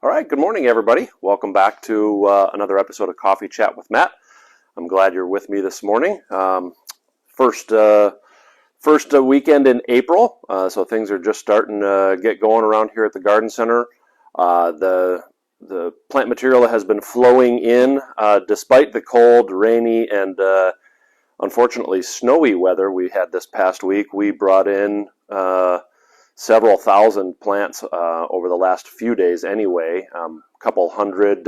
All right, good morning, everybody. Welcome back to another episode of Coffee Chat with Matt. I'm glad you're with me this morning. First weekend in April, so things are just starting to get going around here at the garden center. The plant material has been flowing in despite the cold, rainy, and unfortunately snowy weather we had this past week. We brought in several thousand plants over the last few days anyway. A couple hundred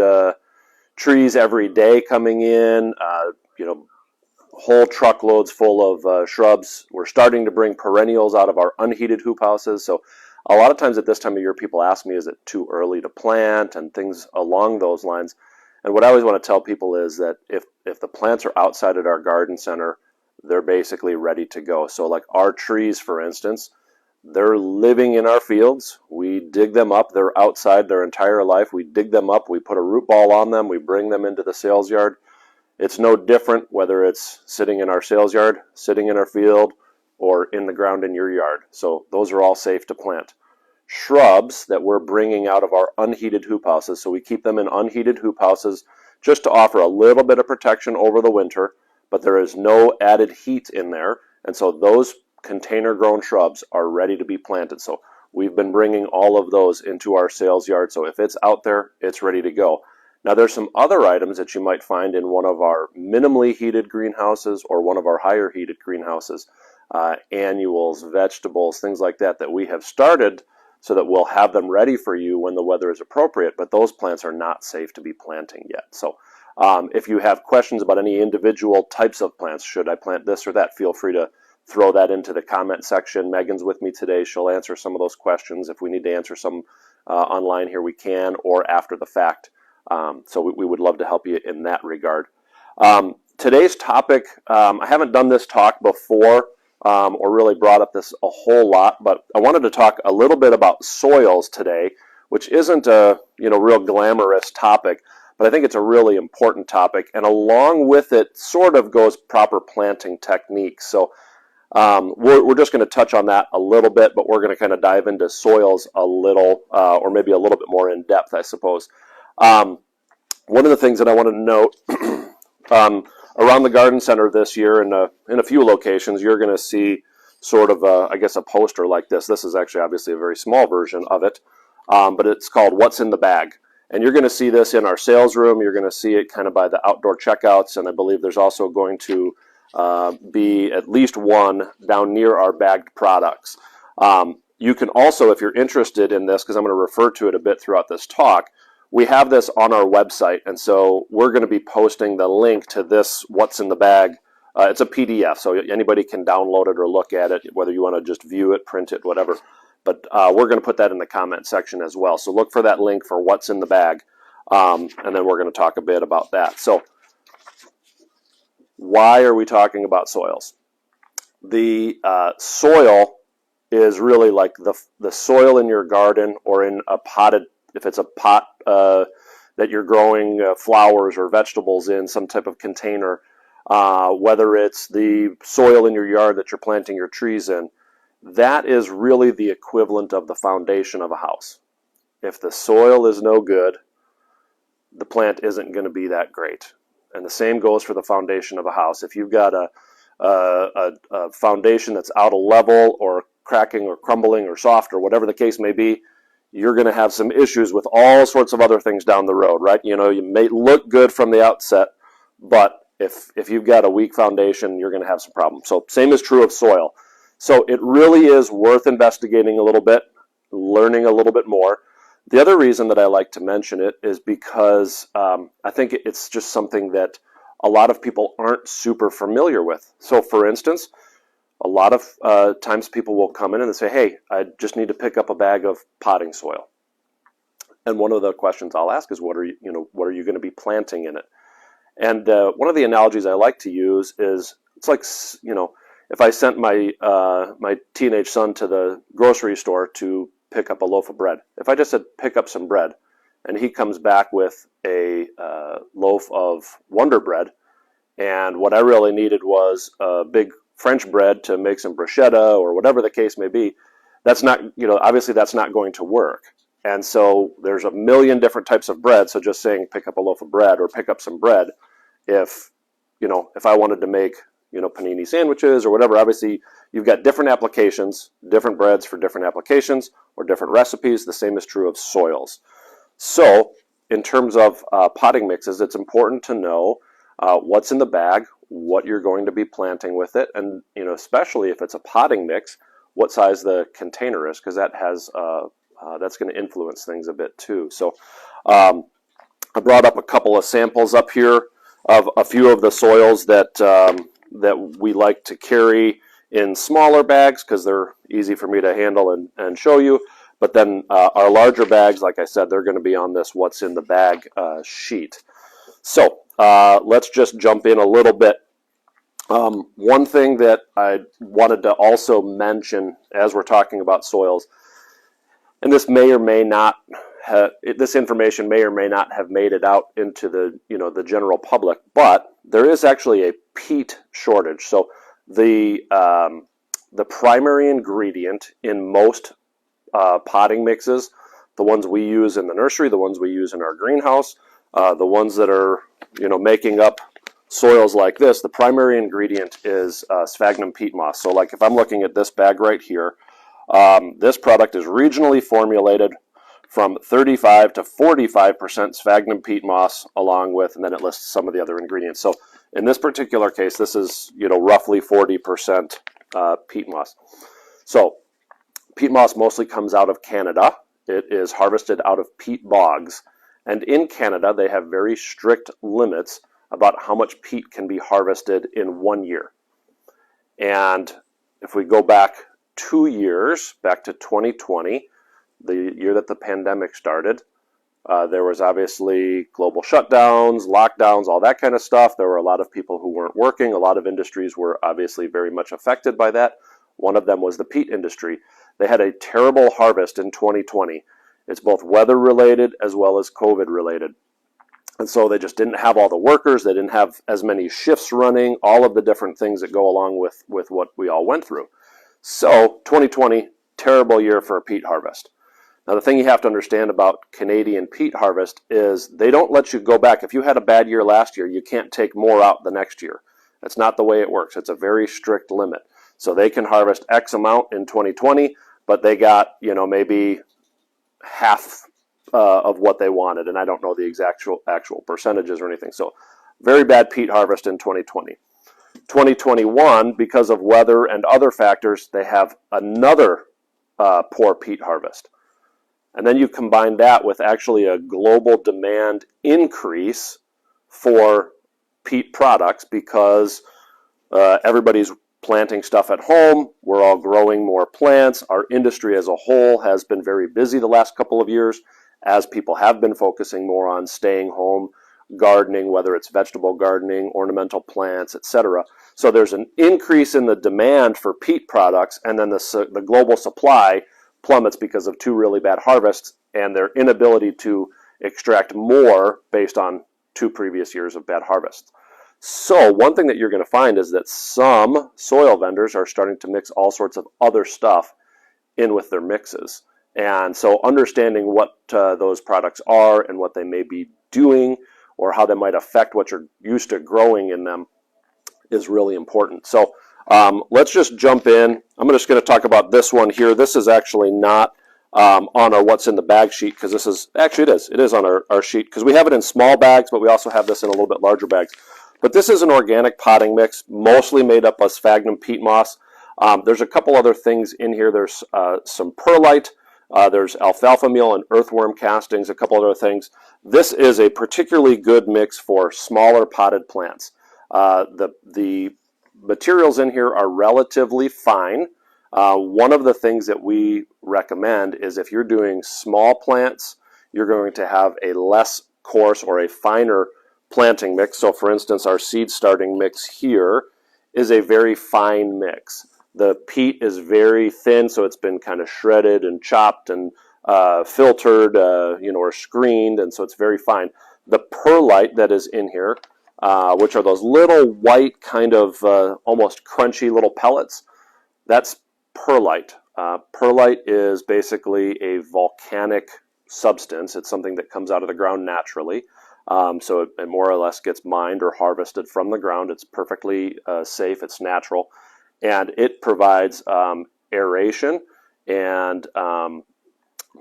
trees every day coming in, whole truckloads full of shrubs. We're starting to bring perennials out of our unheated hoop houses. So a lot of times at this time of year, people ask me, is it too early to plant and things along those lines? And what I always want to tell people is that if the plants are outside at our garden center, they're basically ready to go. So like our trees, for instance, they're living in our fields. We dig them up. They're outside their entire life. We dig them up. We put a root ball on them. We bring them into the sales yard. It's no different whether it's sitting in our sales yard, sitting in our field, or in the ground in your yard. So those are all safe to plant. Shrubs that we're bringing out of our unheated hoop houses, so we keep them in unheated hoop houses just to offer a little bit of protection over the winter, but there is no added heat in there, and so those container grown shrubs are ready to be planted. So we've been bringing all of those into our sales yard, so if it's out there, it's ready to go. Now there's some other items that you might find in one of our minimally heated greenhouses or one of our higher heated greenhouses, annuals, vegetables, things like that we have started so that we'll have them ready for you when the weather is appropriate, but those plants are not safe to be planting yet. So if you have questions about any individual types of plants, should I plant this or that, feel free to throw that into the comment section. Megan's with me today. She'll answer some of those questions. If we need to answer some online here, we can, or after the fact. So we would love to help you in that regard. Today's topic, I haven't done this talk before or really brought up this a whole lot, but I wanted to talk a little bit about soils today, which isn't a real glamorous topic, but I think it's a really important topic. And along with it sort of goes proper planting techniques. So we're just going to touch on that a little bit, but we're going to kind of dive into soils a little, or maybe a little bit more in depth, I suppose. One of the things that I wanted to note, around the garden center this year in a few locations, you're going to see sort of, a poster like this. This is actually obviously a very small version of it, but it's called What's in the Bag. And you're going to see this in our sales room. You're going to see it kind of by the outdoor checkouts, and I believe there's also going to be at least one down near our bagged products. You can also, if you're interested in this, because I'm going to refer to it a bit throughout this talk, we have this on our website, and so we're going to be posting the link to this What's in the Bag. It's a PDF, so anybody can download it or look at it, whether you want to just view it, print it, whatever. But we're going to put that in the comment section as well. So look for that link for What's in the Bag, and then we're going to talk a bit about that. So why are we talking about soils? The soil is really like the soil in your garden or in a potted, if it's a pot that you're growing flowers or vegetables in, some type of container, whether it's the soil in your yard that you're planting your trees in, that is really the equivalent of the foundation of a house. If the soil is no good, the plant isn't going to be that great. And the same goes for the foundation of a house. If you've got a foundation that's out of level or cracking or crumbling or soft or whatever the case may be, you're going to have some issues with all sorts of other things down the road, right? You may look good from the outset, but if you've got a weak foundation, you're going to have some problems. So same is true of soil. So it really is worth investigating a little bit, learning a little bit more. The other reason that I like to mention it is because I think it's just something that a lot of people aren't super familiar with. So for instance, a lot of times people will come in and they say, hey, I just need to pick up a bag of potting soil. And one of the questions I'll ask is, what are you going to be planting in it? And one of the analogies I like to use is, it's like, if I sent my my teenage son to the grocery store to pick up a loaf of bread. If I just said pick up some bread, and he comes back with a loaf of Wonder Bread, and what I really needed was a big French bread to make some bruschetta or whatever the case may be, that's not, obviously that's not going to work. And so there's a million different types of bread. So just saying pick up a loaf of bread or pick up some bread, if I wanted to make panini sandwiches or whatever, obviously you've got different applications, different breads for different applications or different recipes. The same is true of soils. So in terms of potting mixes, it's important to know what's in the bag, what you're going to be planting with it, and especially if it's a potting mix, what size the container is, because that has that's going to influence things a bit too. So I brought up a couple of samples up here of a few of the soils that that we like to carry in smaller bags because they're easy for me to handle and show you. But then our larger bags, like I said, they're going to be on this what's in the bag sheet. So let's just jump in a little bit. One thing that I wanted to also mention as we're talking about soils, and this may or may not have, this information may or may not have made it out into the the general public, but there is actually a peat shortage. So the primary ingredient in most potting mixes, the ones we use in the nursery, the ones we use in our greenhouse, the ones that are making up soils like this, the primary ingredient is sphagnum peat moss. So like if I'm looking at this bag right here, this product is regionally formulated from 35 to 45% sphagnum peat moss, along with, and then it lists some of the other ingredients. So in this particular case, this is roughly 40% peat moss. So peat moss mostly comes out of Canada. It is harvested out of peat bogs, and in Canada they have very strict limits about how much peat can be harvested in 1 year. And if we go back 2 years, back to 2020, the year that the pandemic started, there was obviously global shutdowns, lockdowns, all that kind of stuff. There were a lot of people who weren't working. A lot of industries were obviously very much affected by that. One of them was the peat industry. They had a terrible harvest in 2020. It's both weather related as well as COVID related. And so they just didn't have all the workers. They didn't have as many shifts running, all of the different things that go along with what we all went through. So 2020, terrible year for a peat harvest. Now, the thing you have to understand about Canadian peat harvest is they don't let you go back. If you had a bad year last year, you can't take more out the next year. That's not the way it works. It's a very strict limit. So they can harvest X amount in 2020, but they got, maybe half of what they wanted. And I don't know the actual percentages or anything. So very bad peat harvest in 2020. 2021, because of weather and other factors, they have another poor peat harvest. And then you combine that with actually a global demand increase for peat products because everybody's planting stuff at home. We're all growing more plants. Our industry as a whole has been very busy the last couple of years as people have been focusing more on staying home, gardening, whether it's vegetable gardening, ornamental plants, etc. So there's an increase in the demand for peat products, and then the global supply plummets because of 2 really bad harvests and their inability to extract more based on 2 previous years of bad harvests. So one thing that you're going to find is that some soil vendors are starting to mix all sorts of other stuff in with their mixes. And so understanding what those products are and what they may be doing or how they might affect what you're used to growing in them is really important. So let's just jump in. I'm just going to talk about this one here. This is actually not on our what's in the bag sheet because this is, actually it is on our sheet because we have it in small bags, but we also have this in a little bit larger bags. But this is an organic potting mix, mostly made up of sphagnum peat moss. There's a couple other things in here. There's some perlite. There's alfalfa meal and earthworm castings, a couple other things. This is a particularly good mix for smaller potted plants. The materials in here are relatively fine. One of the things that we recommend is if you're doing small plants, you're going to have a less coarse or a finer planting mix. So for instance, our seed starting mix here is a very fine mix. The peat is very thin, so it's been kind of shredded and chopped and filtered, or screened, and so it's very fine. The perlite that is in here, which are those little white kind of almost crunchy little pellets, that's perlite. Perlite is basically a volcanic substance. It's something that comes out of the ground naturally. So it more or less gets mined or harvested from the ground. It's perfectly safe. It's natural. And it provides aeration and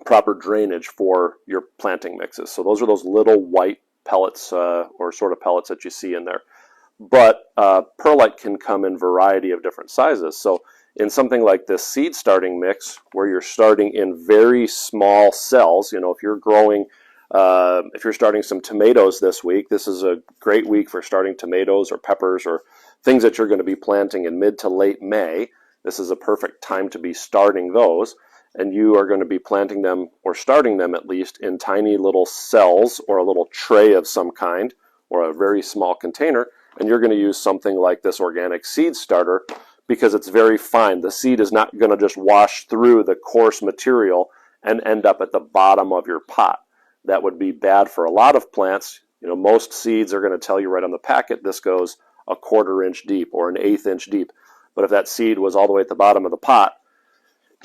proper drainage for your planting mixes. So those are those little white pellets or sort of pellets that you see in there. But perlite can come in a variety of different sizes. So in something like this seed starting mix, where you're starting in very small cells, you know, if you're growing, if you're starting some tomatoes this week, this is a great week for starting tomatoes or peppers or things that you're going to be planting in mid to late May. This is a perfect time to be starting those. And you are going to be planting them, or starting them at least, in tiny little cells or a little tray of some kind, or a very small container. And you're going to use something like this organic seed starter because it's very fine. The seed is not going to just wash through the coarse material and end up at the bottom of your pot. That would be bad for a lot of plants. You know, most seeds are going to tell you right on the packet this goes a 1/4 inch deep or an 1/8 inch deep. But if that seed was all the way at the bottom of the pot,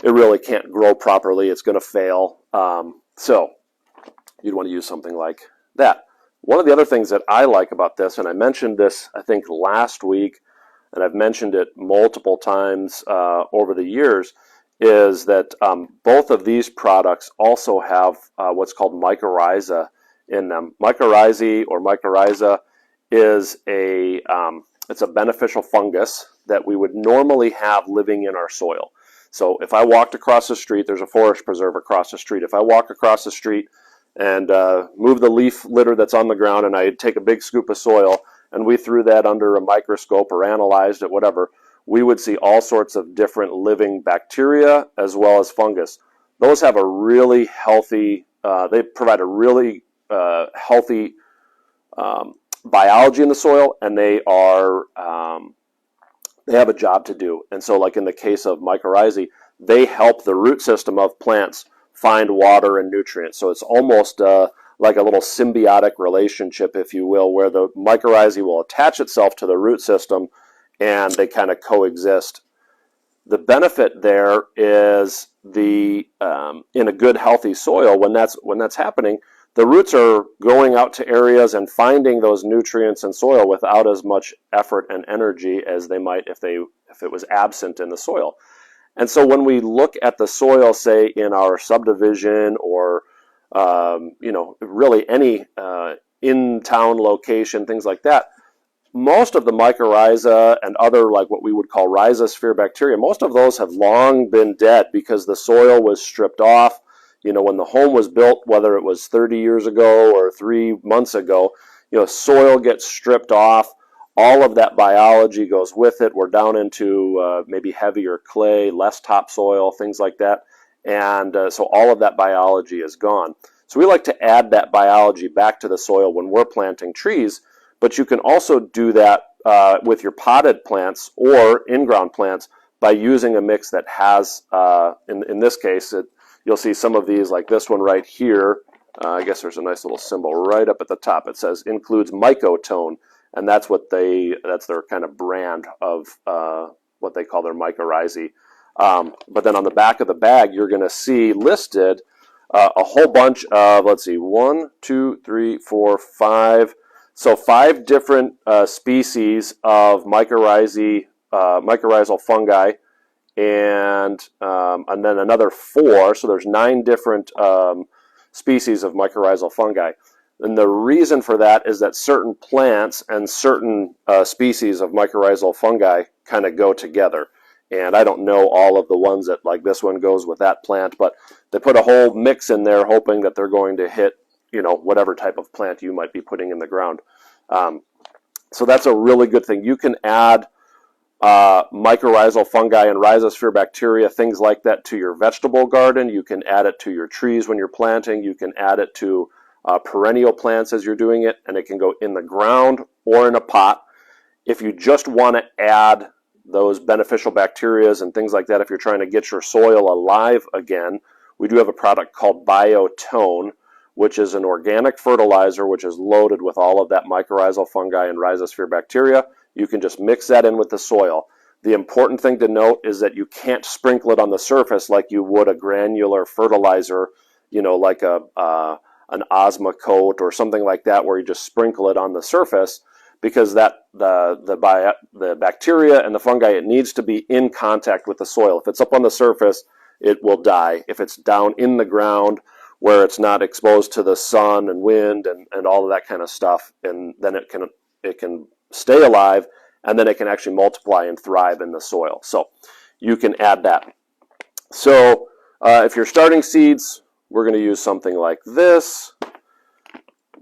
it really can't grow properly. It's going to fail. So you'd want to use something like that. One of the other things that I like about this, and I mentioned this I think last week, and I've mentioned it multiple times over the years, is that both of these products also have what's called mycorrhiza in them. Mycorrhizae or mycorrhiza is it's a beneficial fungus that we would normally have living in our soil. So if I walked across the street, there's a forest preserve across the street. If I walk across the street and move the leaf litter that's on the ground, and I take a big scoop of soil and we threw that under a microscope or analyzed it, whatever, we would see all sorts of different living bacteria as well as fungus. Those have a really healthy, they provide a really healthy biology in the soil, and they have a job to do. And so like in the case of mycorrhizae, they help the root system of plants find water and nutrients. So it's almost like a little symbiotic relationship, if you will, where the mycorrhizae will attach itself to the root system and they kind of coexist. The benefit there is in a good healthy soil, when that's happening, the roots are going out to areas and finding those nutrients in soil without as much effort and energy as they might if it was absent in the soil. And so when we look at the soil, say in our subdivision or really any in-town location, things like that, most of the mycorrhiza and other, like what we would call rhizosphere bacteria, most of those have long been dead because the soil was stripped off. You know, when the home was built, whether it was 30 years ago or 3 months ago, soil gets stripped off. All of that biology goes with it. We're down into maybe heavier clay, less topsoil, things like that. And so all of that biology is gone. So we like to add that biology back to the soil when we're planting trees. But you can also do that with your potted plants or in-ground plants by using a mix that has, in this case, you'll see some of these, like this one right here. I guess there's a nice little symbol right up at the top. It says includes mycotone, and that's their kind of brand of what they call their mycorrhizae. But then on the back of the bag, you're going to see listed a whole bunch of, let's see, 1, 2, 3, 4, 5. So 5 different species of mycorrhizal fungi, and then another 4. So there's 9 different species of mycorrhizal fungi. And the reason for that is that certain plants and certain species of mycorrhizal fungi kind of go together. And I don't know all of the ones that, like this one goes with that plant, but they put a whole mix in there hoping that they're going to hit, whatever type of plant you might be putting in the ground. So that's a really good thing. You can add mycorrhizal fungi and rhizosphere bacteria, things like that, to your vegetable garden. You can add it to your trees when you're planting. You can add it to perennial plants as you're doing it, and it can go in the ground or in a pot. If you just want to add those beneficial bacteria and things like that, if you're trying to get your soil alive again, we do have a product called Biotone, which is an organic fertilizer which is loaded with all of that mycorrhizal fungi and rhizosphere bacteria. You can just mix that in with the soil. The important thing to note is that you can't sprinkle it on the surface like you would a granular fertilizer like an Osma coat or something like that, where you just sprinkle it on the surface, because that the bacteria and the fungi, it needs to be in contact with the soil. If it's up on the surface, it will die. If it's down in the ground where it's not exposed to the sun and wind and all of that kind of stuff, and then it can stay alive, and then it can actually multiply and thrive in the soil. So you can add that. So if you're starting seeds, we're going to use something like this.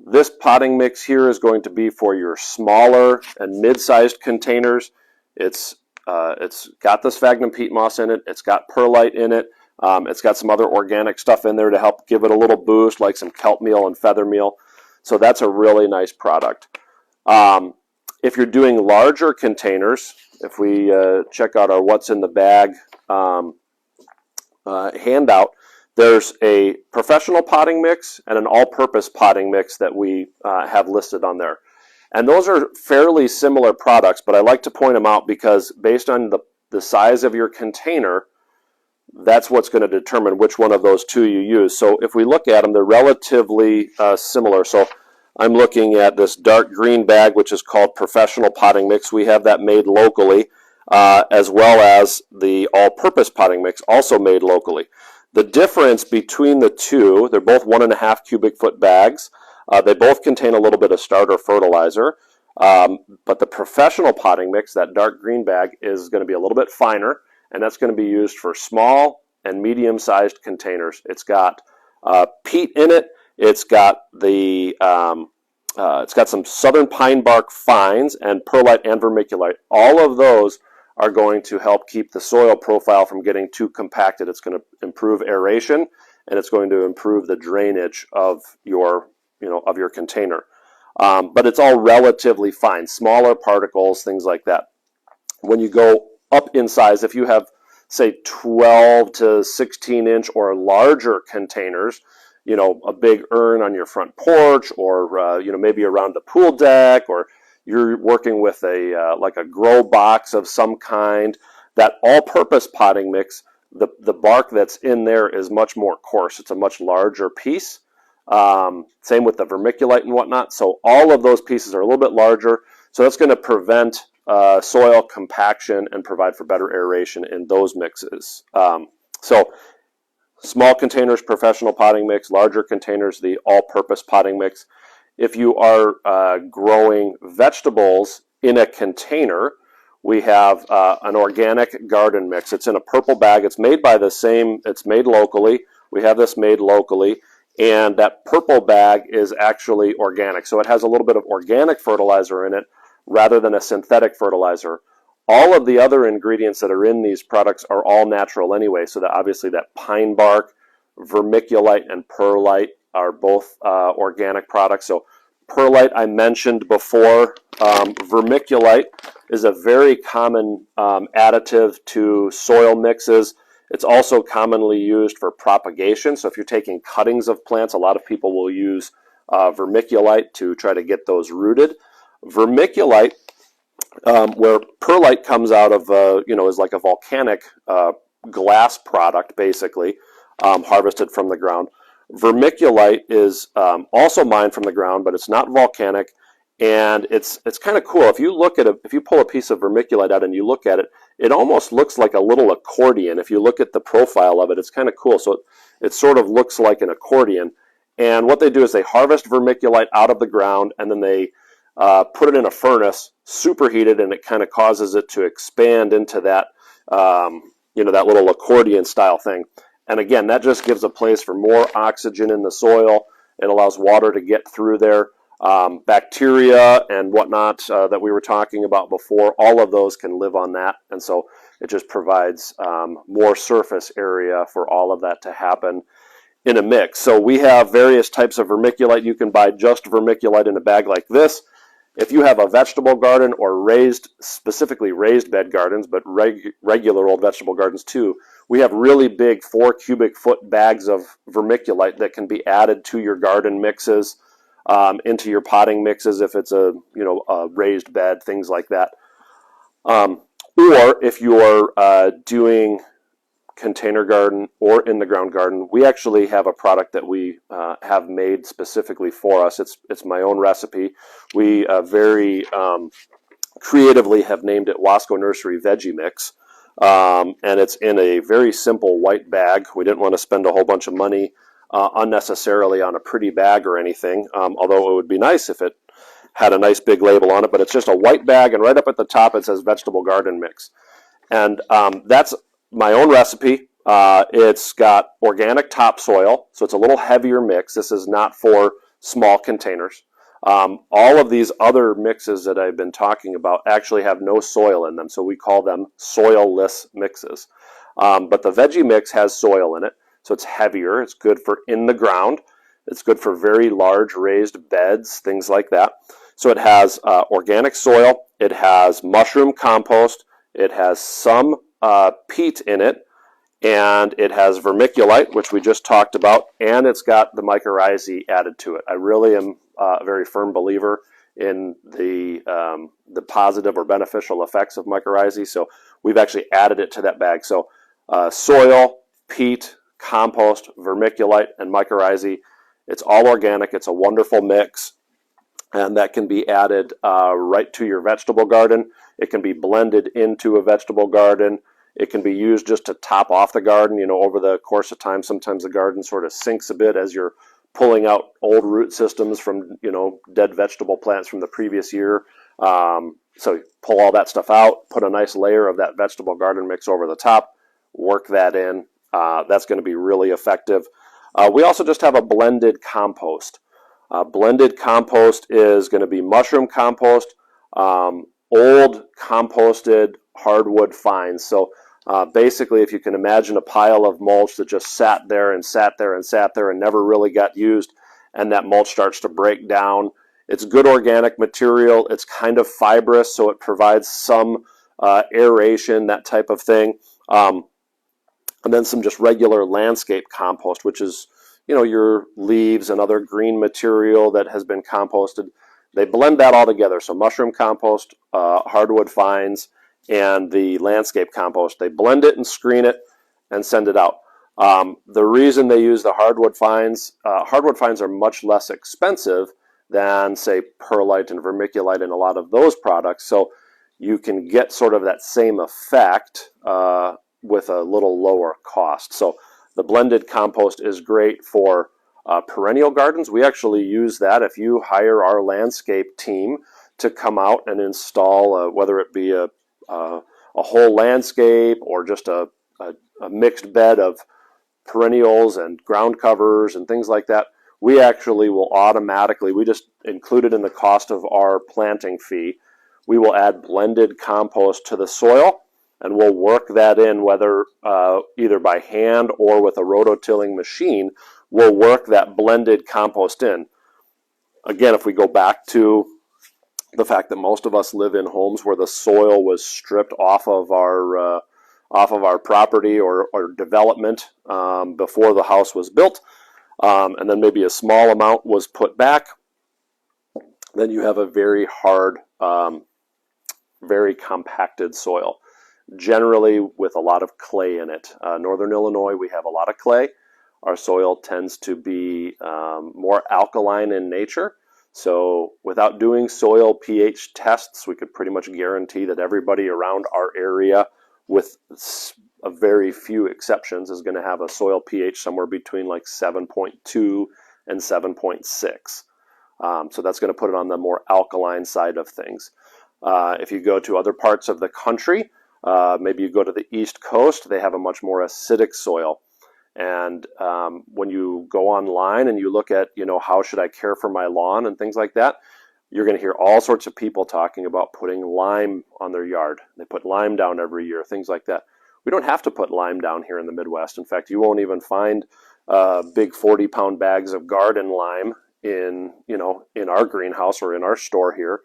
This potting mix here is going to be for your smaller and mid-sized containers. It's got the sphagnum peat moss in it. It's got perlite in it. It's got some other organic stuff in there to help give it a little boost, like some kelp meal and feather meal. So that's a really nice product. If you're doing larger containers, if we check out our What's in the Bag handout, there's a professional potting mix and an all-purpose potting mix that we have listed on there. And those are fairly similar products, but I like to point them out because based on the size of your container, that's what's going to determine which one of those two you use. So if we look at them, they're relatively similar. So I'm looking at this dark green bag, which is called Professional Potting Mix. We have that made locally, as well as the all-purpose potting mix, also made locally. The difference between the two, they're both 1.5 cubic foot bags. They both contain a little bit of starter fertilizer, but the professional potting mix, that dark green bag, is going to be a little bit finer, and that's going to be used for small and medium-sized containers. It's got peat in it. It's got it's got some southern pine bark fines and perlite and vermiculite. All of those are going to help keep the soil profile from getting too compacted. It's going to improve aeration, and it's going to improve the drainage of your container. But it's all relatively fine, smaller particles, things like that. When you go up in size, if you have, say, 12 to 16 inch or larger containers, a big urn on your front porch, or maybe around the pool deck, or you're working with like a grow box of some kind, that all-purpose potting mix, the bark that's in there is much more coarse. It's a much larger piece. Same with the vermiculite and whatnot. So all of those pieces are a little bit larger. So that's going to prevent soil compaction and provide for better aeration in those mixes. So small containers, professional potting mix; larger containers, the all-purpose potting mix. If you are growing vegetables in a container, we have an organic garden mix. It's in a purple bag. It's made by it's made locally. We have this made locally, and that purple bag is actually organic. So it has a little bit of organic fertilizer in it rather than a synthetic fertilizer. All of the other ingredients that are in these products are all natural anyway, so that obviously that pine bark, vermiculite, and perlite are both organic products. So perlite I mentioned before. Vermiculite is a very common additive to soil mixes. It's also commonly used for propagation. So if you're taking cuttings of plants, a lot of people will use vermiculite to try to get those rooted. Vermiculite, where perlite comes out of, is like a volcanic glass product, basically, harvested from the ground. Vermiculite is also mined from the ground, but it's not volcanic, and it's kind of cool. If you pull a piece of vermiculite out and you look at it, it almost looks like a little accordion. If you look at the profile of it, it's kind of cool. So it sort of looks like an accordion. And what they do is they harvest vermiculite out of the ground, and then they put it in a furnace, superheated, and it kind of causes it to expand into that, that little accordion style thing. And again, that just gives a place for more oxygen in the soil. It allows water to get through there. Bacteria and whatnot that we were talking about before, all of those can live on that. And so it just provides more surface area for all of that to happen in a mix. So we have various types of vermiculite. You can buy just vermiculite in a bag like this. If you have a vegetable garden or specifically raised bed gardens, but regular old vegetable gardens too, we have really big 4 cubic foot bags of vermiculite that can be added to your garden mixes, into your potting mixes if it's a raised bed, things like that. Or if you're doing container garden or in the ground garden, we actually have a product that we have made specifically for us. It's my own recipe. We very creatively have named it Wasco Nursery Veggie Mix. And it's in a very simple white bag. We didn't want to spend a whole bunch of money unnecessarily on a pretty bag or anything, although it would be nice if it had a nice big label on it, but it's just a white bag, and right up at the top it says Vegetable Garden Mix. And that's my own recipe. It's got organic topsoil, so it's a little heavier mix. This is not for small containers. All of these other mixes that I've been talking about actually have no soil in them, so we call them soil-less mixes. But the veggie mix has soil in it, so it's heavier. It's good for in the ground. It's good for very large raised beds, things like that. So it has organic soil. It has mushroom compost. It has some peat in it, and it has vermiculite, which we just talked about, and it's got the mycorrhizae added to it. I really am a very firm believer in the positive or beneficial effects of mycorrhizae, so we've actually added it to that bag. So soil, peat, compost, vermiculite, and mycorrhizae. It's all organic. It's a wonderful mix, and that can be added right to your vegetable garden. It can be blended into a vegetable garden. It can be used just to top off the garden. You know, over the course of time, sometimes the garden sort of sinks a bit as you're pulling out old root systems from, you know, dead vegetable plants from the previous year. So you pull all that stuff out, put a nice layer of that vegetable garden mix over the top, work that in. That's going to be really effective. We also just have a blended compost. Blended compost is going to be mushroom compost, old composted hardwood fines. So basically, if you can imagine a pile of mulch that just sat there and sat there and sat there and never really got used, and that mulch starts to break down. It's good organic material. It's kind of fibrous, so it provides some aeration, that type of thing. And then some just regular landscape compost, which is, you know, your leaves and other green material that has been composted. They blend that all together. So mushroom compost, hardwood fines, and the landscape compost. They blend it and screen it and send it out. The reason they use the hardwood fines are much less expensive than, say, perlite and vermiculite and a lot of those products. So you can get sort of that same effect with a little lower cost. So the blended compost is great for perennial gardens. We actually use that. If you hire our landscape team to come out and install, whether it be a whole landscape or just a mixed bed of perennials and ground covers and things like that, we actually will automatically, we just include it in the cost of our planting fee. We will add blended compost to the soil, and we'll work that in, whether either by hand or with a rototilling machine. We'll work that blended compost in. Again, if we go back to the fact that most of us live in homes where the soil was stripped off of our property or development before the house was built, and then maybe a small amount was put back, then you have a very hard, very compacted soil, generally with a lot of clay in it. Northern Illinois, we have a lot of clay. Our soil tends to be more alkaline in nature. So without doing soil pH tests, we could pretty much guarantee that everybody around our area, with a very few exceptions, is going to have a soil pH somewhere between like 7.2 and 7.6. So that's going to put it on the more alkaline side of things. If you go to other parts of the country, maybe you go to the East Coast, they have a much more acidic soil. And when you go online and you look at, you know, how should I care for my lawn and things like that, you're going to hear all sorts of people talking about putting lime on their yard. They put lime down every year, things like that. We don't have to put lime down here in the Midwest. In fact, you won't even find big 40-pound bags of garden lime in our greenhouse or in our store here,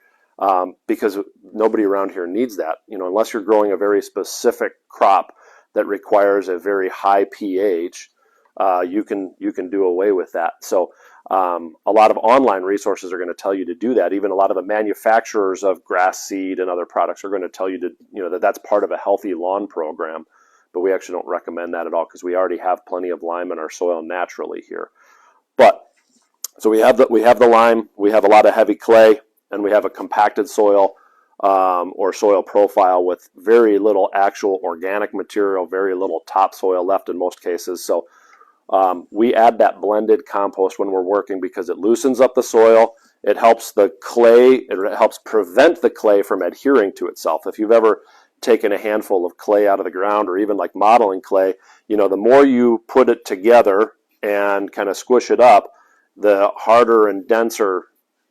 because nobody around here needs that. You know, unless you're growing a very specific crop that requires a very high pH, you can do away with that. So a lot of online resources are going to tell you to do that. Even a lot of the manufacturers of grass seed and other products are going to tell you to, you know, that's part of a healthy lawn program. but we actually don't recommend that at all because we already have plenty of lime in our soil naturally here. But so we have the lime, we have a lot of heavy clay, and we have a compacted soil or soil profile with very little actual organic material, very little topsoil left in most cases. So we add that blended compost when we're working because it loosens up the soil. It helps the clay, it helps prevent the clay from adhering to itself. If you've ever taken a handful of clay out of the ground, or even like modeling clay, you know, the more you put it together and kind of squish it up, the harder and denser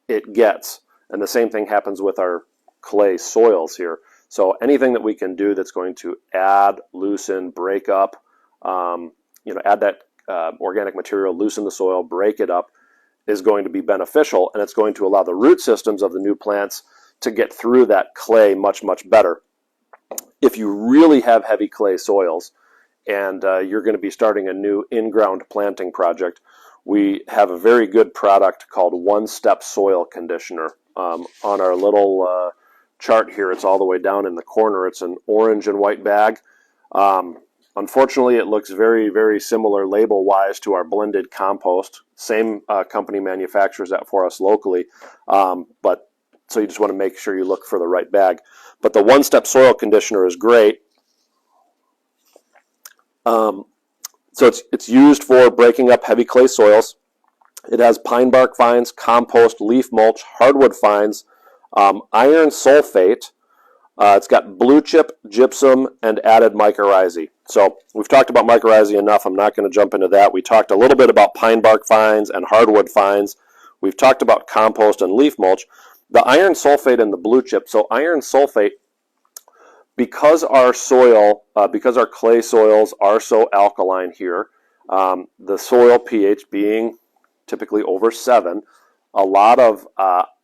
it gets. And the same thing happens with our clay soils here. So anything that we can do that's going to add, loosen, break up, you know, add that organic material, loosen the soil, break it up, is going to be beneficial, and it's going to allow the root systems of the new plants to get through that clay much, much better. If you really have heavy clay soils and you're going to be starting a new in-ground planting project, we have a very good product called One Step Soil Conditioner. On our little chart here, it's all the way down in the corner. It's an orange and white bag. Unfortunately, it looks very, very similar label-wise to our blended compost. Same company manufactures that for us locally, but so you just want to make sure you look for the right bag. But the One Step Soil Conditioner is great. So it's used for breaking up heavy clay soils. It has pine bark fines, compost, leaf mulch, hardwood fines, iron sulfate. It's got blue chip, gypsum, and added mycorrhizae. So we've talked about mycorrhizae enough. I'm not going to jump into that. We talked a little bit about pine bark fines and hardwood fines. We've talked about compost and leaf mulch. The iron sulfate and the blue chip. So iron sulfate, because our soil, because our clay soils are so alkaline here, the soil pH being typically over 7, a lot of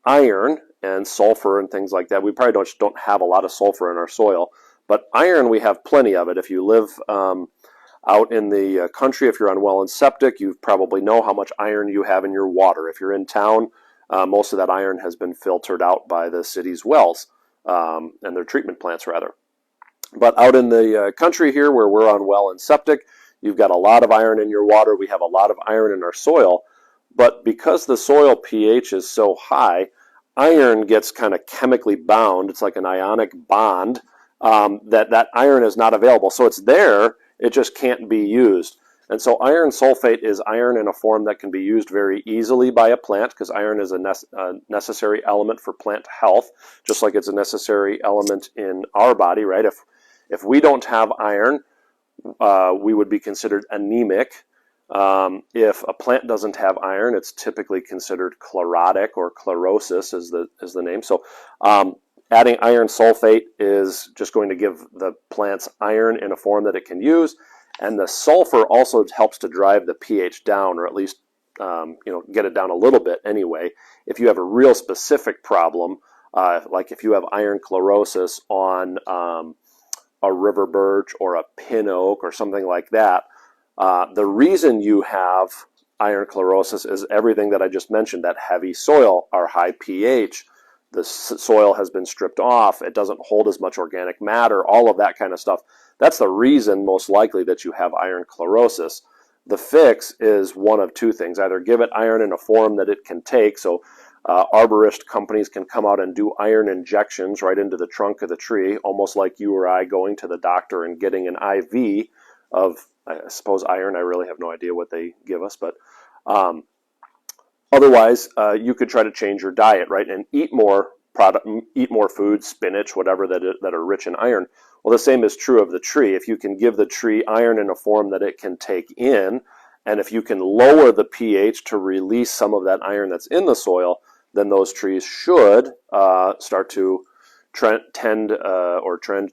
iron and sulfur and things like that. We probably don't have a lot of sulfur in our soil, but iron we have plenty of it. If you live out in the country, if you're on well and septic, you probably know how much iron you have in your water. If you're in town, most of that iron has been filtered out by the city's wells and their treatment plants rather. But out in the country here where we're on well and septic, you've got a lot of iron in your water. We have a lot of iron in our soil, but because the soil pH is so high, iron gets kind of chemically bound. It's like an ionic bond that iron is not available. So it's there, it just can't be used. And so iron sulfate is iron in a form that can be used very easily by a plant because iron is a necessary element for plant health, just like it's a necessary element in our body, right? If we don't have iron, we would be considered anemic. If a plant doesn't have iron, it's typically considered chlorotic or chlorosis is the name. So adding iron sulfate is just going to give the plants iron in a form that it can use, and the sulfur also helps to drive the pH down, or at least get it down a little bit anyway. If you have a real specific problem, like if you have iron chlorosis on a river birch or a pin oak or something like that, the reason you have iron chlorosis is everything that I just mentioned, that heavy soil, our high pH, the soil has been stripped off, it doesn't hold as much organic matter, all of that kind of stuff. That's the reason most likely that you have iron chlorosis. The fix is one of two things. Either give it iron in a form that it can take, so arborist companies can come out and do iron injections right into the trunk of the tree, almost like you or I going to the doctor and getting an IV of, I suppose, iron. I really have no idea what they give us, but otherwise, you could try to change your diet, right, and eat more food, spinach, whatever that are rich in iron. Well, the same is true of the tree. If you can give the tree iron in a form that it can take in, and if you can lower the pH to release some of that iron that's in the soil, then those trees should start to trend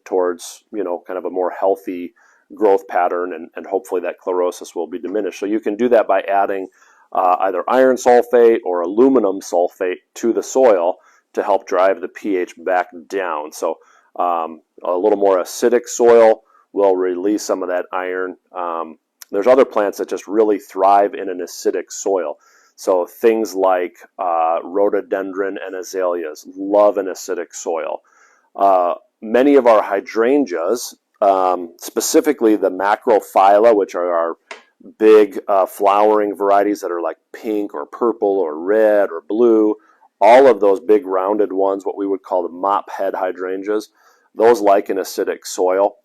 towards, kind of a more healthy growth pattern, and hopefully that chlorosis will be diminished. So you can do that by adding either iron sulfate or aluminum sulfate to the soil to help drive the pH back down. So a little more acidic soil will release some of that iron. There's other plants that just really thrive in an acidic soil. So things like rhododendron and azaleas love an acidic soil. Many of our hydrangeas specifically the macrophylla, which are our big flowering varieties that are like pink or purple or red or blue, all of those big rounded ones, what we would call the mop head hydrangeas, those like an acidic soil.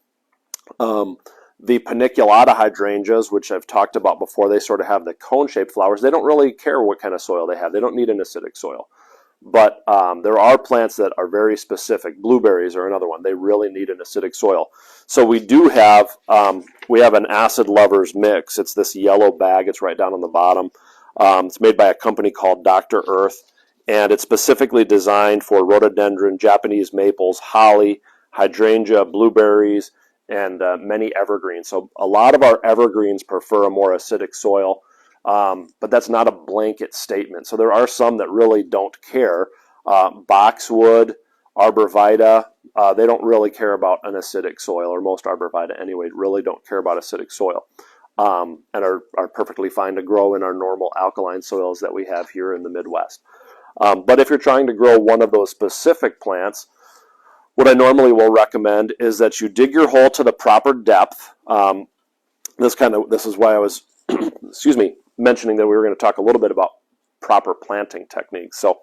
The paniculata hydrangeas, which I've talked about before, they sort of have the cone-shaped flowers. They don't really care what kind of soil they have. They don't need an acidic soil. But there are plants that are very specific. Blueberries are another one. They really need an acidic soil. So we do have, we have an acid lovers mix. It's this yellow bag. It's right down on the bottom. It's made by a company called Dr. Earth, and it's specifically designed for rhododendron, Japanese maples, holly, hydrangea, blueberries, and many evergreens. So a lot of our evergreens prefer a more acidic soil, but that's not a blanket statement. So there are some that really don't care. Boxwood, arborvitae, they don't really care about an acidic soil, or most arborvitae anyway, really don't care about acidic soil, and are perfectly fine to grow in our normal alkaline soils that we have here in the Midwest. But if you're trying to grow one of those specific plants, what I normally will recommend is that you dig your hole to the proper depth. This is why I was, excuse me, mentioning that we were going to talk a little bit about proper planting techniques. So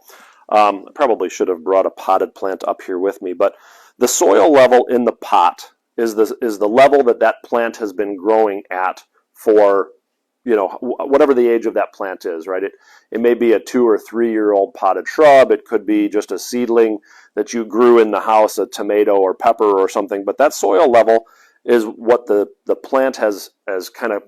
I probably should have brought a potted plant up here with me, but the soil level in the pot is the level that plant has been growing at for, whatever the age of that plant is, right? It may be a 2 or 3 year old potted shrub. It could be just a seedling that you grew in the house, a tomato or pepper or something. But that soil level is what the plant has kind of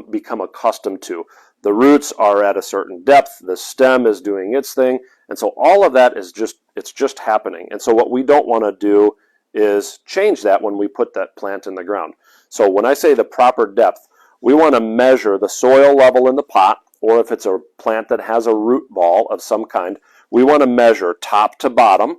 become accustomed to. The roots are at a certain depth. The stem is doing its thing. And so all of that is just happening. And so what we don't want to do is change that when we put that plant in the ground. So when I say the proper depth, we want to measure the soil level in the pot, or if it's a plant that has a root ball of some kind, we want to measure top to bottom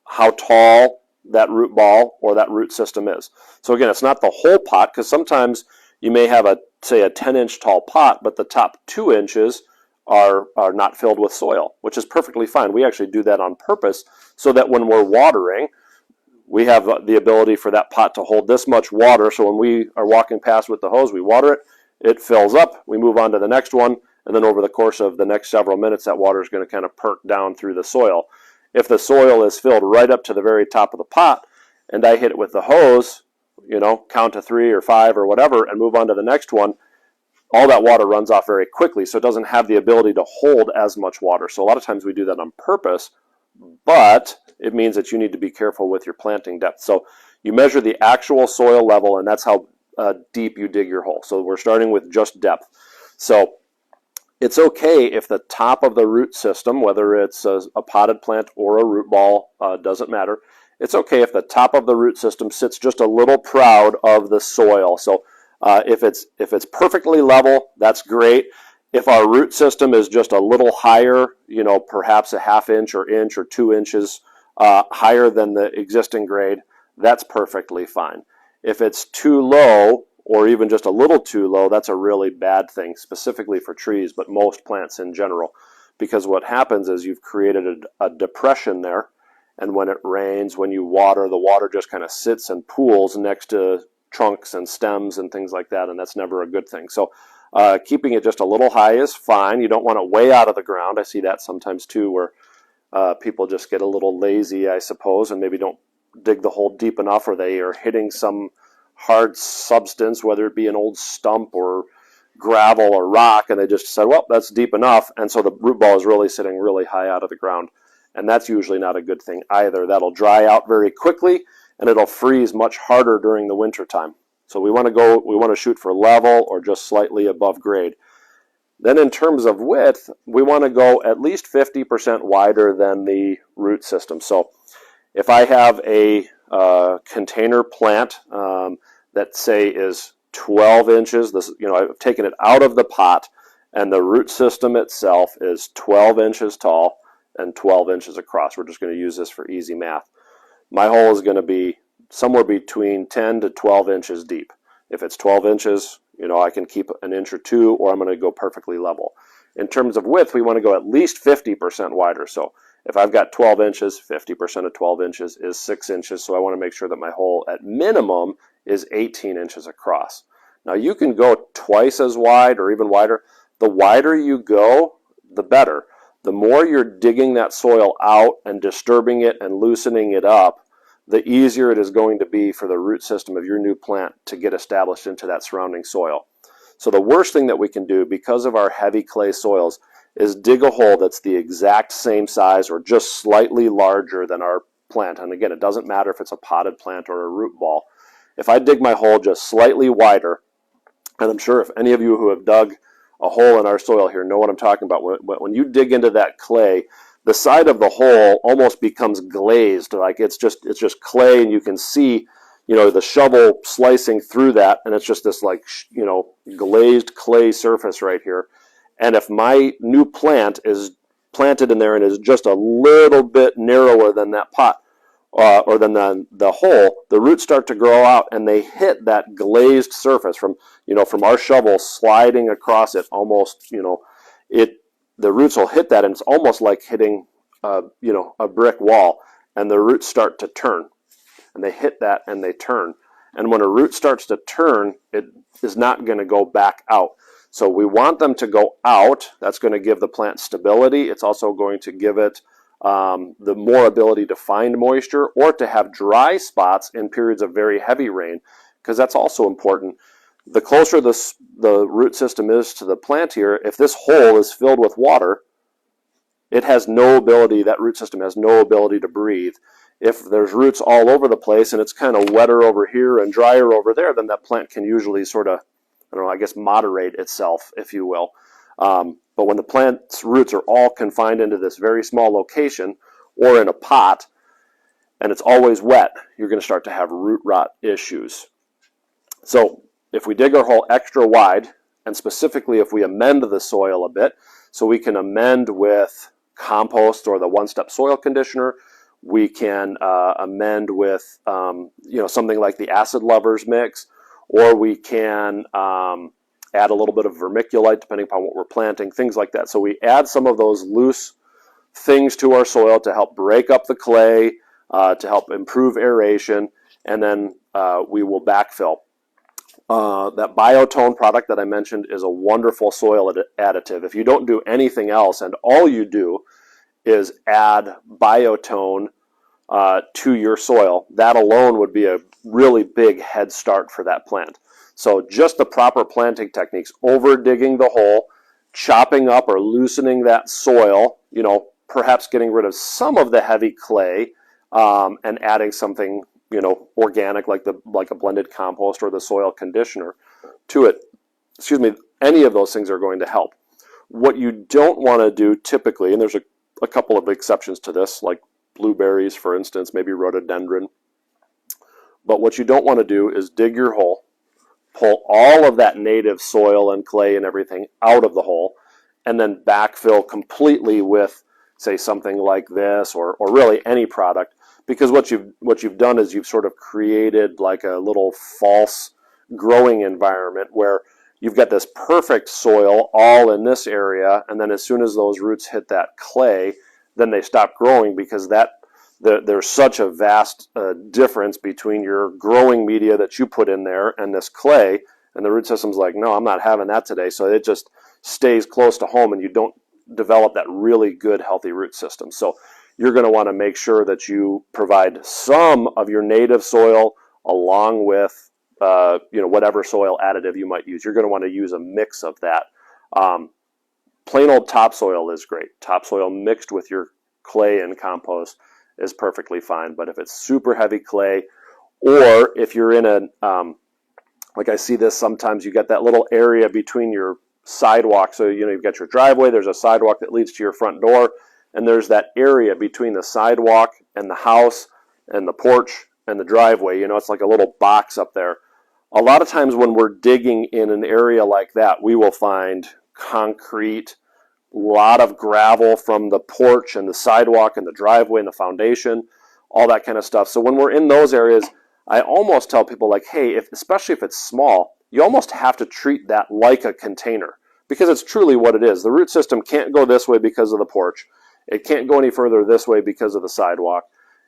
how tall that root ball or that root system is. So again, it's not the whole pot, because sometimes you may have say a 10-inch tall pot, but the top 2 inches are not filled with soil, which is perfectly fine. We actually do that on purpose so that when we're watering, we have the ability for that pot to hold this much water. So when we are walking past with the hose, we water it, it fills up, we move on to the next one, and then over the course of the next several minutes, that water is going to kind of perk down through the soil. If the soil is filled right up to the very top of the pot, and I hit it with the hose, count to 3 or 5 or whatever, and move on to the next one, all that water runs off very quickly, so it doesn't have the ability to hold as much water. So a lot of times we do that on purpose, but it means that you need to be careful with your planting depth. So you measure the actual soil level, and that's how deep you dig your hole. So we're starting with just depth. So it's okay if the top of the root system, whether it's a potted plant or a root ball, doesn't matter. It's okay if the top of the root system sits just a little proud of the soil. So if it's perfectly level, that's great. If our root system is just a little higher, perhaps a ½ inch or 2 inches higher than the existing grade, that's perfectly fine. If it's too low, or even just a little too low, that's a really bad thing, specifically for trees, but most plants in general. Because what happens is you've created a depression there, and when it rains, when you water, the water just kind of sits and pools next to trunks and stems and things like that, and that's never a good thing. So keeping it just a little high is fine. You don't want it way out of the ground. I see that sometimes too, where people just get a little lazy, I suppose, and maybe don't dig the hole deep enough, or they are hitting some hard substance, whether it be an old stump or gravel or rock, and they just said, well, that's deep enough, and so the root ball is really sitting really high out of the ground, and that's usually not a good thing either. That'll dry out very quickly, and it'll freeze much harder during the winter time. So we want to shoot for level or just slightly above grade. Then in terms of width, we want to go at least 50% wider than the root system. So if I have a container plant that say is 12 inches, I've taken it out of the pot, and the root system itself is 12 inches tall and 12 inches across. We're just going to use this for easy math. My hole is going to be somewhere between 10 to 12 inches deep. If it's 12 inches, I can keep an inch or two, or I'm going to go perfectly level. In terms of width, we want to go at least 50% wider. So If I've got 12 inches, 50% of 12 inches is 6 inches, so I want to make sure that my hole at minimum is 18 inches across. Now you can go twice as wide or even wider. The wider you go, the better. The more you're digging that soil out and disturbing it and loosening it up, the easier it is going to be for the root system of your new plant to get established into that surrounding soil. So the worst thing that we can do because of our heavy clay soils is dig a hole that's the exact same size or just slightly larger than our plant. And again, it doesn't matter if it's a potted plant or a root ball. If I dig my hole just slightly wider, and I'm sure if any of you who have dug a hole in our soil here know what I'm talking about. When you dig into that clay, the side of the hole almost becomes glazed, like it's just clay, and you can see, the shovel slicing through that, and it's just this like, glazed clay surface right here. And if my new plant is planted in there and is just a little bit narrower than that pot, or than the hole, the roots start to grow out and they hit that glazed surface from our shovel sliding across it. Almost, the roots will hit that, and it's almost like hitting, a brick wall, and the roots start to turn, and they hit that and they turn. And when a root starts to turn, it is not going to go back out. So we want them to go out. That's going to give the plant stability. It's also going to give it the more ability to find moisture or to have dry spots in periods of very heavy rain, because that's also important. The closer the root system is to the plant here, if this hole is filled with water, that root system has no ability to breathe. If there's roots all over the place and it's kind of wetter over here and drier over there, then that plant can usually sort of, moderate itself, if you will. But when the plant's roots are all confined into this very small location or in a pot, and it's always wet, you're going to start to have root rot issues. So if we dig our hole extra wide, and specifically if we amend the soil a bit, so we can amend with compost or the one-step soil conditioner, we can amend with something like the acid lovers mix, or we can add a little bit of vermiculite depending upon what we're planting, things like that. So we add some of those loose things to our soil to help break up the clay, to help improve aeration, and then we will backfill. That Biotone product that I mentioned is a wonderful soil additive. If you don't do anything else and all you do is add Biotone to your soil, that alone would be a really big head start for that plant. So just the proper planting techniques, over digging the hole, chopping up or loosening that soil, perhaps getting rid of some of the heavy clay, and adding something, organic like a blended compost or the soil conditioner to it. Any of those things are going to help. What you don't want to do typically, and there's a couple of exceptions to this, like blueberries, for instance, maybe rhododendron. But what you don't want to do is dig your hole, pull all of that native soil and clay and everything out of the hole, and then backfill completely with, say, something like this, or really any product. Because what you've done is you've sort of created like a little false growing environment where you've got this perfect soil all in this area, and then as soon as those roots hit that clay, then they stop growing, because there's such a vast difference between your growing media that you put in there and this clay, and the root system's like, no, I'm not having that today. So it just stays close to home, and you don't develop that really good, healthy root system. So you're going to want to make sure that you provide some of your native soil along with whatever soil additive you might use. You're going to want to use a mix of that. Plain old topsoil is great. Topsoil mixed with your clay and compost is perfectly fine. But if it's super heavy clay, or if you're in like I see this sometimes, you get that little area between your sidewalk. So you've got your driveway, there's a sidewalk that leads to your front door, and there's that area between the sidewalk and the house and the porch and the driveway. It's like a little box up there. A lot of times when we're digging in an area like that, we will find concrete, a lot of gravel from the porch and the sidewalk and the driveway and the foundation, all that kind of stuff. So when we're in those areas, I almost tell people, like, hey, especially if it's small, you almost have to treat that like a container, because it's truly what it is. The root system can't go this way because of the porch. It can't go any further this way because of the sidewalk.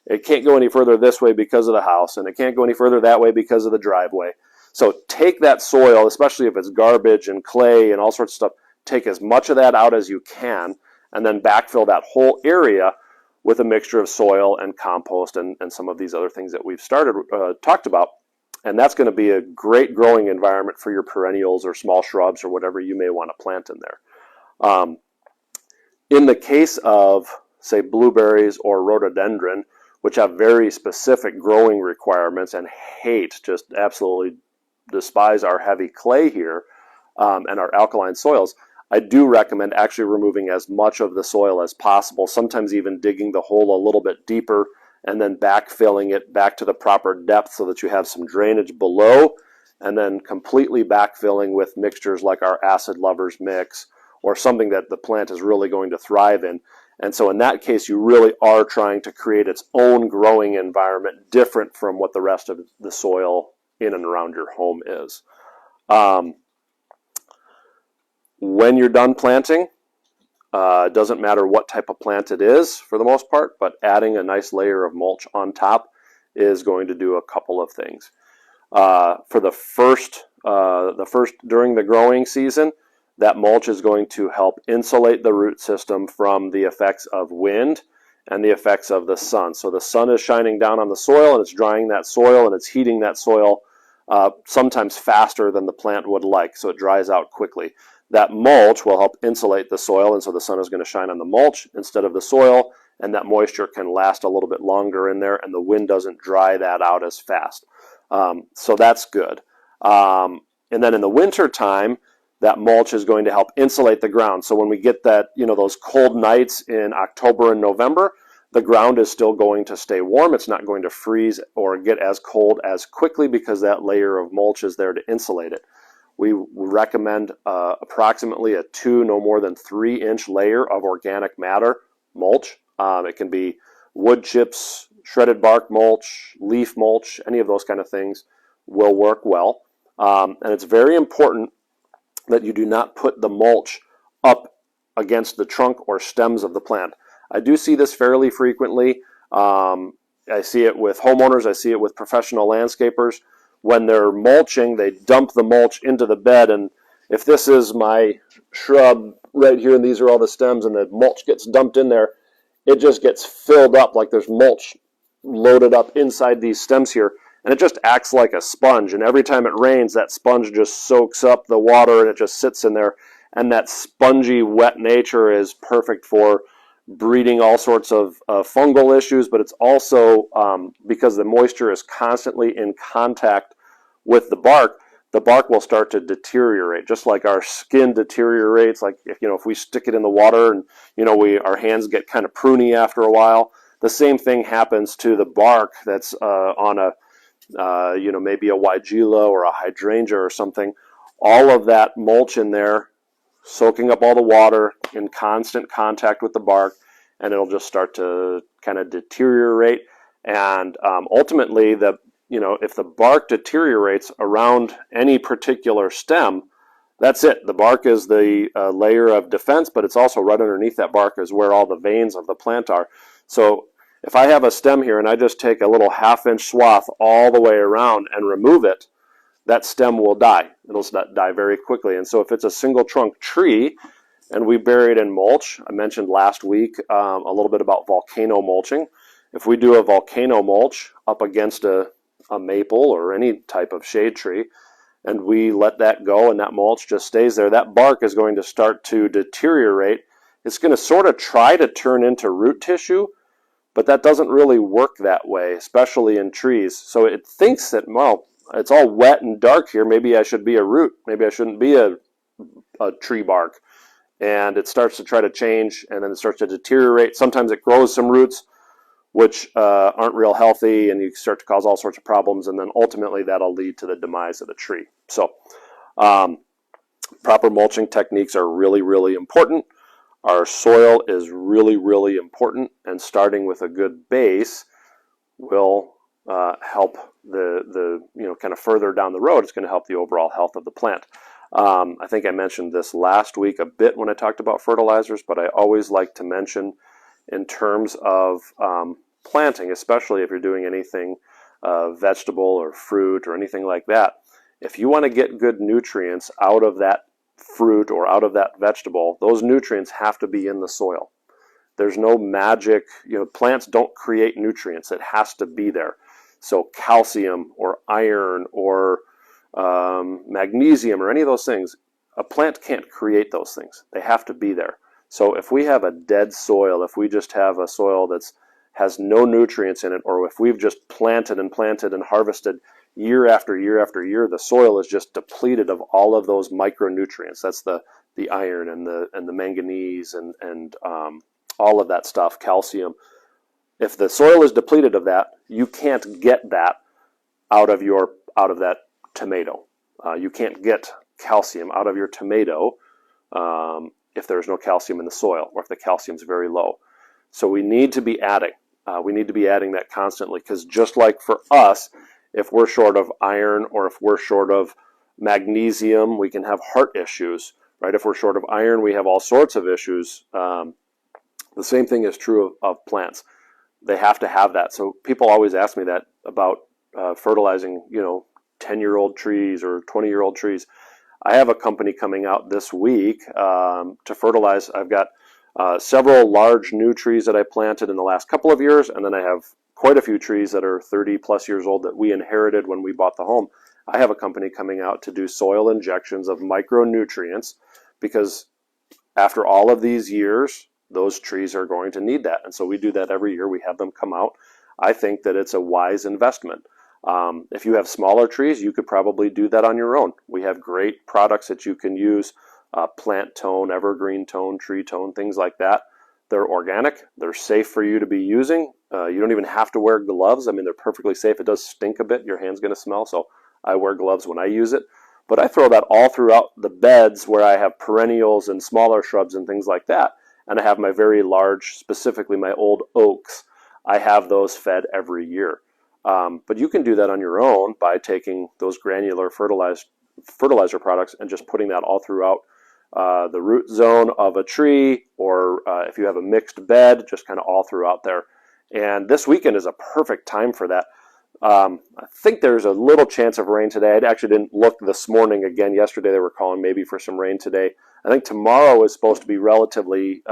It can't go any further this way because of the house, and it can't go any further that way because of the driveway. So take that soil, especially if it's garbage and clay and all sorts of stuff, take as much of that out as you can, and then backfill that whole area with a mixture of soil and compost and some of these other things that we've talked about. And that's going to be a great growing environment for your perennials or small shrubs or whatever you may want to plant in there. In the case of, say, blueberries or rhododendron, which have very specific growing requirements and just absolutely despise our heavy clay here and our alkaline soils, I do recommend actually removing as much of the soil as possible, sometimes even digging the hole a little bit deeper and then backfilling it back to the proper depth so that you have some drainage below, and then completely backfilling with mixtures like our acid lovers mix or something that the plant is really going to thrive in. And so in that case, you really are trying to create its own growing environment different from what the rest of the soil in and around your home is. When you're done planting, it doesn't matter what type of plant it is for the most part, but adding a nice layer of mulch on top is going to do a couple of things. For the first during the growing season, that mulch is going to help insulate the root system from the effects of wind and the effects of the sun. So the sun is shining down on the soil and it's drying that soil and it's heating that soil sometimes faster than the plant would like, so it dries out quickly. That mulch will help insulate the soil, and so the sun is going to shine on the mulch instead of the soil, and that moisture can last a little bit longer in there and the wind doesn't dry that out as fast. So that's good. And then in the winter time, that mulch is going to help insulate the ground. So when we get that, those cold nights in October and November, the ground is still going to stay warm. It's not going to freeze or get as cold as quickly because that layer of mulch is there to insulate it. We recommend approximately a 2, no more than 3-inch layer of organic matter mulch. It can be wood chips, shredded bark mulch, leaf mulch, any of those kind of things will work well. And it's very important that you do not put the mulch up against the trunk or stems of the plant. I do see this fairly frequently. I see it with homeowners. I see it with professional landscapers. When they're mulching, they dump the mulch into the bed, and if this is my shrub right here and these are all the stems and the mulch gets dumped in there, it just gets filled up like there's mulch loaded up inside these stems here, and it just acts like a sponge, and every time it rains, that sponge just soaks up the water and it just sits in there, and that spongy wet nature is perfect for breeding all sorts of fungal issues, but it's also because the moisture is constantly in contact with the bark will start to deteriorate, just like our skin deteriorates. Like if we stick it in the water and our hands get kind of pruny after a while, the same thing happens to the bark that's on a maybe a weigela or a hydrangea or something. All of that mulch in there, soaking up all the water, in constant contact with the bark, and it'll just start to kind of deteriorate. And ultimately, if the bark deteriorates around any particular stem, that's it. The bark is the layer of defense, but it's also right underneath that bark is where all the veins of the plant are. So if I have a stem here and I just take a little 1/2-inch swath all the way around and remove it, that stem will die. It'll die very quickly. And so if it's a single trunk tree and we bury it in mulch, I mentioned last week a little bit about volcano mulching. If we do a volcano mulch up against a maple or any type of shade tree, and we let that go and that mulch just stays there, that bark is going to start to deteriorate. It's going to sort of try to turn into root tissue, but that doesn't really work that way, especially in trees. So it thinks that, well, it's all wet and dark here, maybe I should be a root, maybe I shouldn't be a tree bark. And it starts to try to change, and then it starts to deteriorate. Sometimes it grows some roots which aren't real healthy, and you start to cause all sorts of problems, and then ultimately that'll lead to the demise of the tree. So proper mulching techniques are really, really important. Our soil is really, really important, and starting with a good base will help the kind of further down the road, it's going to help the overall health of the plant. I think I mentioned this last week a bit when I talked about fertilizers, but I always like to mention in terms of planting, especially if you're doing anything vegetable or fruit or anything like that. If you want to get good nutrients out of that fruit or out of that vegetable, those nutrients have to be in the soil. There's no magic, plants don't create nutrients. It has to be there. So calcium or iron or magnesium or any of those things, a plant can't create those things. They have to be there. So if we have a dead soil, if we just have a soil that has no nutrients in it, or if we've just planted and harvested year after year after year, the soil is just depleted of all of those micronutrients. That's the iron and the manganese and all of that stuff, calcium. If the soil is depleted of that, you can't get that out of that tomato. You can't get calcium out of your tomato if there's no calcium in the soil, or if the calcium is very low. So we need to be adding. We need to be adding that constantly, because just like for us, if we're short of iron or if we're short of magnesium, we can have heart issues, right? If we're short of iron, we have all sorts of issues. The same thing is true of plants. They have to have that. So people always ask me that about fertilizing, 10-year-old trees or 20-year-old trees. I have a company coming out this week to fertilize. I've got several large new trees that I planted in the last couple of years, and then I have quite a few trees that are 30 plus years old that we inherited when we bought the home. I have a company coming out to do soil injections of micronutrients, because after all of these years, those trees are going to need that. And so we do that every year. We have them come out. I think that it's a wise investment. If you have smaller trees, you could probably do that on your own. We have great products that you can use, plant tone, evergreen tone, tree tone, things like that. They're organic. They're safe for you to be using. You don't even have to wear gloves. I mean, they're perfectly safe. It does stink a bit. Your hand's going to smell, so I wear gloves when I use it. But I throw that all throughout the beds where I have perennials and smaller shrubs and things like that. And I have my very large, specifically my old oaks. I have those fed every year. But you can do that on your own by taking those granular fertilizer products and just putting that all throughout the root zone of a tree, or if you have a mixed bed, just kind of all throughout there. And this weekend is a perfect time for that. I think there's a little chance of rain today. I actually didn't look this morning again. Yesterday they were calling maybe for some rain today. I think tomorrow is supposed to be relatively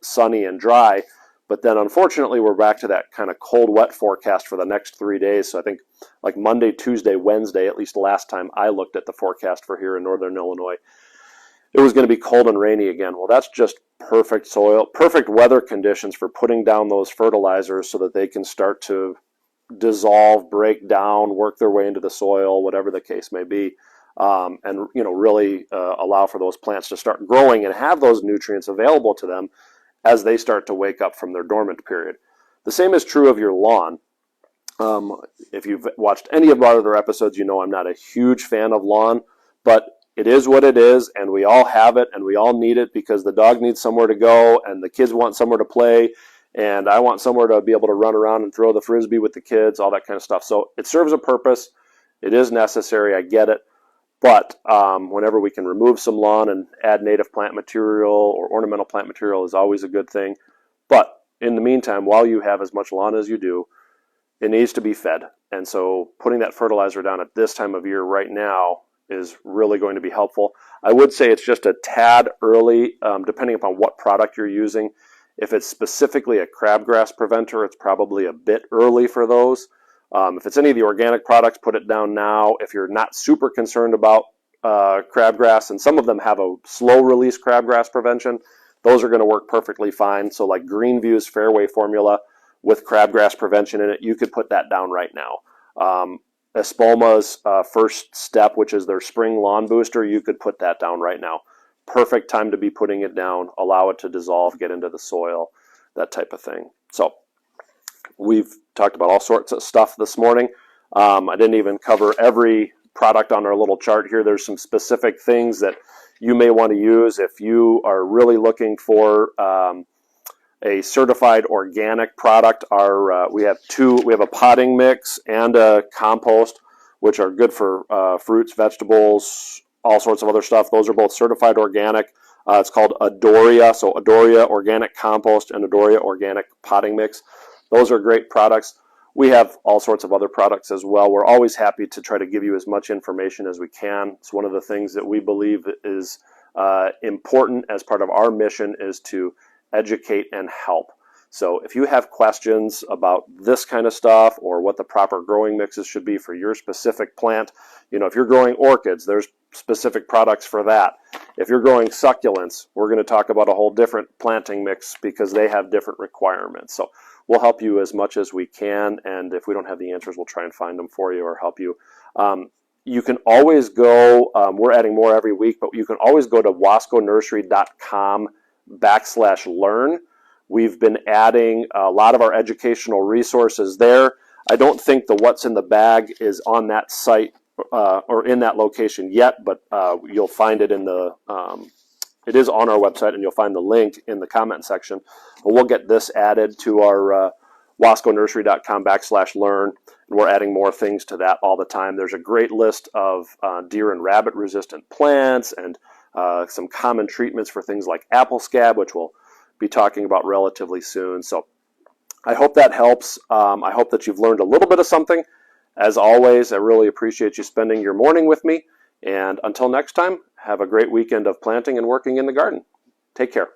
sunny and dry, but then unfortunately we're back to that kind of cold, wet forecast for the next 3 days. So I think like Monday, Tuesday, Wednesday, at least last time I looked at the forecast for here in northern Illinois, it was going to be cold and rainy again. Well, that's just perfect soil, perfect weather conditions for putting down those fertilizers so that they can start to dissolve, break down, work their way into the soil, whatever the case may be, and really allow for those plants to start growing and have those nutrients available to them as they start to wake up from their dormant period. The same is true of your lawn. If you've watched any of our other episodes, you know I'm not a huge fan of lawn, but it is what it is, and we all have it, and we all need it because the dog needs somewhere to go, and the kids want somewhere to play, and I want somewhere to be able to run around and throw the frisbee with the kids, all that kind of stuff. So it serves a purpose. It is necessary. I get it. But whenever we can remove some lawn and add native plant material or ornamental plant material is always a good thing. But in the meantime, while you have as much lawn as you do, it needs to be fed. And so putting that fertilizer down at this time of year right now is really going to be helpful. I would say it's just a tad early, depending upon what product you're using. If it's specifically a crabgrass preventer, it's probably a bit early for those. If it's any of the organic products, put it down now. If you're not super concerned about crabgrass, and some of them have a slow release crabgrass prevention, those are going to work perfectly fine. So like Greenview's Fairway formula with crabgrass prevention in it, you could put that down right now. Espoma's First Step, which is their spring lawn booster, you could put that down right now. Perfect time to be putting it down, allow it to dissolve, get into the soil, that type of thing. So we've talked about all sorts of stuff this morning. I didn't even cover every product on our little chart here. There's some specific things that you may want to use if you are really looking for a certified organic product. We have a potting mix and a compost, which are good for fruits, vegetables, all sorts of other stuff. Those are both certified organic. It's called Adoria, so Adoria Organic Compost and Adoria Organic Potting Mix. Those are great products. We have all sorts of other products as well. We're always happy to try to give you as much information as we can. It's one of the things that we believe is important as part of our mission, is to educate and help. So if you have questions about this kind of stuff or what the proper growing mixes should be for your specific plant, if you're growing orchids, there's specific products for that. If you're growing succulents, we're going to talk about a whole different planting mix because they have different requirements. So we'll help you as much as we can, and if we don't have the answers, we'll try and find them for you or help you. You can always go, we're adding more every week, but you can always go to wasconursery.com/learn. We've been adding a lot of our educational resources there. I don't think the What's in the Bag is on that site or in that location yet, but you'll find it in the, it is on our website, and you'll find the link in the comment section. But we'll get this added to our wasconursery.com/learn, and we're adding more things to that all the time. There's a great list of deer and rabbit resistant plants and some common treatments for things like apple scab, which we'll be talking about relatively soon. So I hope that helps. I hope that you've learned a little bit of something. As always, I really appreciate you spending your morning with me. And until next time, have a great weekend of planting and working in the garden. Take care.